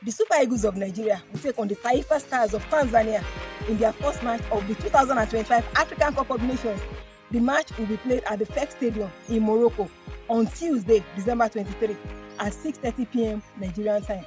The Super Eagles of Nigeria will take on the Taifa Stars of Tanzania in their first match of the 2025 African Cup of Nations. The match will be played at the FEC Stadium in Morocco on Tuesday, December 23 at 6:30 p.m. Nigerian time.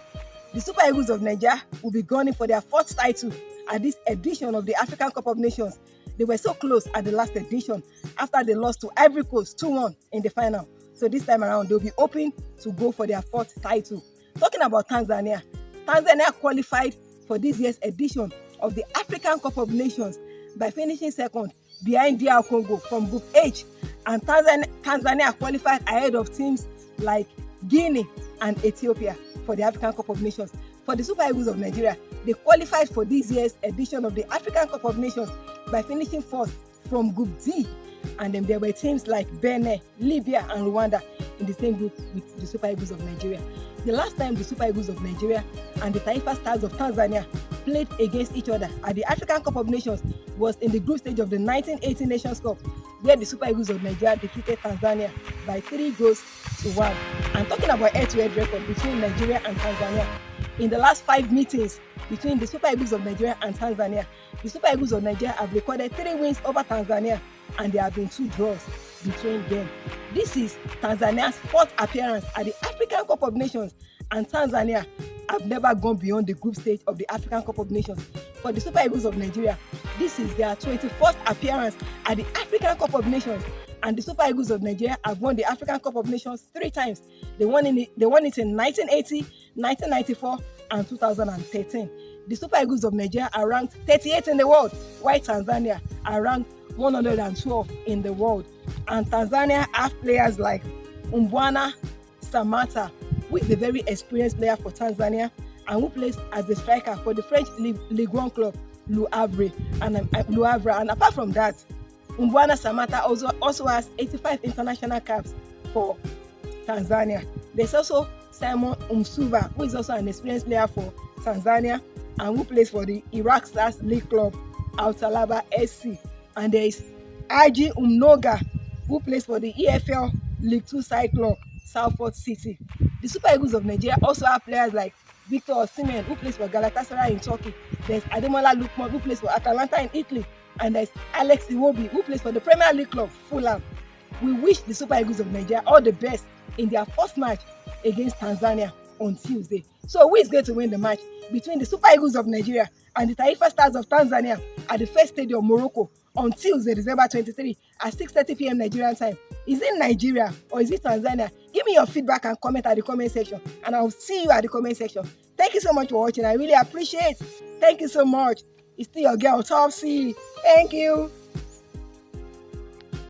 The Super Eagles of Nigeria will be gunning for their fourth title at this edition of the African Cup of Nations. They were so close at the last edition after they lost to Ivory Coast 2-1 in the final. So this time around, they'll be hoping to go for their fourth title. Talking about Tanzania, Tanzania qualified for this year's edition of the African Cup of Nations by finishing second behind DR Congo from Group H, and Tanzania qualified ahead of teams like Guinea and Ethiopia for the African Cup of Nations. For the Super Eagles of Nigeria, they qualified for this year's edition of the African Cup of Nations by finishing fourth from Group D, and then there were teams like Benin, Libya and Rwanda in the same group with the Super Eagles of Nigeria. The last time the Super Eagles of Nigeria and the Taifa Stars of Tanzania played against each other at the African Cup of Nations was in the group stage of the 1980 Nations Cup, where the Super Eagles of Nigeria defeated Tanzania by 3-1. And talking about head-to-head record between Nigeria and Tanzania, in the last 5 meetings between the Super Eagles of Nigeria and Tanzania, the Super Eagles of Nigeria have recorded 3 wins over Tanzania, and there have been 2 draws between them. This is Tanzania's 4th appearance at the African Cup of Nations, and Tanzania have never gone beyond the group stage of the African Cup of Nations. For the Super Eagles of Nigeria, this is their 21st appearance at the African Cup of Nations, and the Super Eagles of Nigeria have won the African Cup of Nations 3 times. They won it in 1980, 1994 and 2013. The Super Eagles of Nigeria are ranked 38 in the world, while Tanzania are ranked 112 in the world. And Tanzania have players like Mbwana Samata, who is a very experienced player for Tanzania and who plays as the striker for the French Ligue 1 club Le Havre. And apart from that, Mbwana Samata also has 85 international caps for Tanzania. There's also Simon Umsuva, who is also an experienced player for Tanzania and who plays for the Iraq Stars League club Al Talaba SC. And there is Aji Umnoga, who plays for the EFL League 2 side club Salford City. The Super Eagles of Nigeria also have players like Victor Osimhen, who plays for Galatasaray in Turkey. There's Ademola Lookman, who plays for Atalanta in Italy. And there's Alex Iwobi, who plays for the Premier League club Fulham. We wish the Super Eagles of Nigeria all the best in their first match against Tanzania on Tuesday. So who is going to win the match between the Super Eagles of Nigeria and the Taifa Stars of Tanzania at the FEC Stadium Morocco on Tuesday, December 23 at 6:30 p.m. Nigerian time? Is it Nigeria or is it Tanzania? Give me your feedback and comment at the comment section, and I'll see you at the comment section. Thank you so much for watching. I really appreciate it. Thank you so much. It's still your girl, Topsy. Thank you.